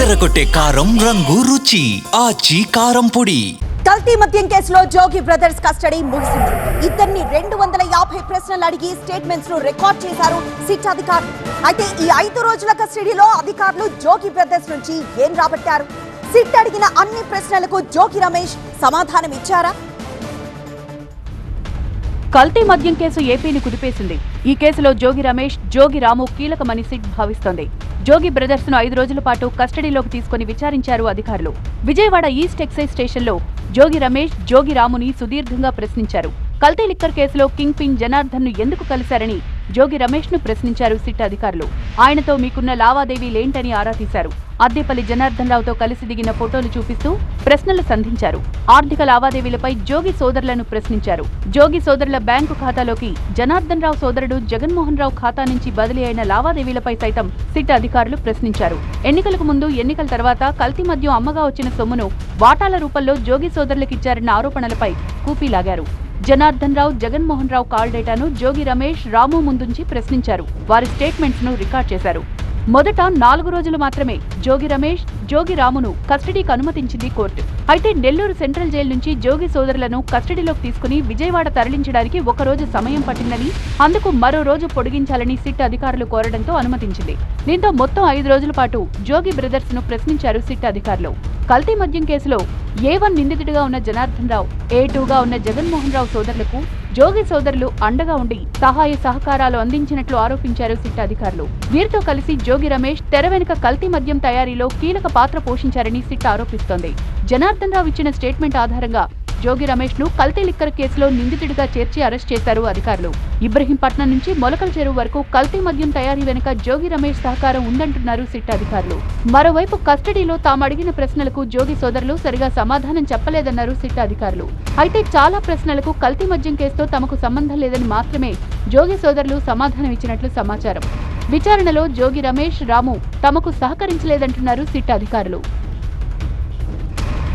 అదరగొట్టే కారం రంగు రుచి ఆచి కారం పొడి. కల్తీ మద్యం కేసులో జోగి బ్రదర్స్ కస్టడీ ముగిసింది. ఇద్దరిని 250 ప్రశ్నలు అడిగి స్టేట్మెంట్స్ ను రికార్డ్ చేశారు సిట్ అధికారులు. అయితే ఈ 5 రోజుల కస్టడీలో అధికారులు జోగి బ్రదర్స్ నుంచి ఏం రాబట్టారు? సిట్ అడిగిన అన్ని ప్రశ్నలకు జోగి రమేష్ సమాధానం ఇచ్చారా? కల్తీ మద్యం కేసు ఏపీని కుదిపేసింది. ఈ కేసులో జోగి రమేష్, జోగి రాము కీలకమని సిట్ భావిస్తోంది. జోగి బ్రదర్స్ ను 5 రోజుల పాటు కస్టడీలోకి తీసుకుని విచారించారు అధికారులు. విజయవాడ ఈస్ట్ ఎక్సైజ్ స్టేషన్లో జోగి రమేష్, జోగి రాముని సుదీర్ఘంగా ప్రశ్నించారు. కల్తీ లిక్కర్ కేసులో కింగ్ పిన్ జనార్దన్ ను ఎందుకు కలిశారని జోగి రమేష్ ను ప్రశ్నించారు సిట్ అధికారులు. ఆయనతో మీకున్న లావాదేవీలేంటని ఆరా తీశారు. అద్దెపల్లి జనార్దన్ రావుతో కలిసి దిగిన ఫోటోలు చూపిస్తూ ప్రశ్నలు సంధించారు. ఆర్థిక లావాదేవీలపై జోగి సోదరులను ప్రశ్నించారు. జోగి సోదరుల బ్యాంకు ఖాతాలోకి జనార్దన్ రావు సోదరుడు జగన్మోహన్ రావు ఖాతా నుంచి బదిలీ అయిన లావాదేవీలపై సైతం సిట్ అధికారులు ప్రశ్నించారు. ఎన్నికలకు ముందు, ఎన్నికల తర్వాత కల్తీ మద్యం అమ్మగా వచ్చిన సొమ్మును వాటాల రూపంలో జోగి సోదరులకిచ్చారన్న ఆరోపణలపై కూపీలాగారు. జనార్దన్ రావు, జగన్మోహన్ రావు కాల్ డేటాను జోగి రమేష్, రాము ముందుంచి ప్రశ్నించారు. వారి స్టేట్మెంట్స్ ను రికార్డ్ చేశారు. మొదట 4 రోజులు మాత్రమే జోగి రమేష్, జోగి రామును కస్టడీకి అనుమతించింది కోర్టు. అయితే నెల్లూరు సెంట్రల్ జైలు నుంచి జోగి సోదరులను కస్టడీలోకి తీసుకుని విజయవాడ తరలించడానికి 1 రోజు సమయం పట్టిందని, అందుకు మరో రోజు పొడిగించాలని సిట్ అధికారులు కోరడంతో అనుమతించింది. దీంతో మొత్తం 5 రోజుల పాటు జోగి బ్రదర్స్ ను ప్రశ్నించారు సిట్ అధికారులు. కల్తీ మద్యం కేసులో A1 నిందితుడిగా ఉన్న జనార్దన్ రావు, A2గా ఉన్న జగన్మోహన్ రావు సోదరులకు జోగి సోదరులు అండగా ఉండి సహాయ సహకారాలు అందించినట్లు ఆరోపించారు సిట్ అధికారులు. వీరితో కలిసి జోగి రమేష్ తెర వెనుక కల్తీ మద్యం తయారీలో కీలక పాత్ర పోషించారని సిట్ ఆరోపిస్తోంది. జనార్దన్ రావు ఇచ్చిన స్టేట్మెంట్ ఆధారంగా జోగి రమేష్ ను కల్తీ లిక్కర్ కేసులో నిందితుడిగా చేర్చి అరెస్ట్ చేశారు అధికారులు. ఇబ్రహీంపట్నం నుంచి మొలకల చెరువు వరకు కల్తీ మద్యం తయారీ వెనుక జోగి రమేష్ సహకారం ఉందంటున్నారు సిట్ అధికారులు. మరోవైపు కస్టడీలో తాము అడిగిన ప్రశ్నలకు జోగి సోదరులు సరిగా సమాధానం చెప్పలేదన్నారు సిట్ అధికారులు. అయితే చాలా ప్రశ్నలకు కల్తీ మద్యం కేసుతో తమకు సంబంధం లేదని మాత్రమే జోగి సోదరులు సమాధానం ఇచ్చినట్లు సమాచారం. విచారణలో జోగి రమేష్, రాము తమకు సహకరించలేదంటున్నారు సిట్ అధికారులు.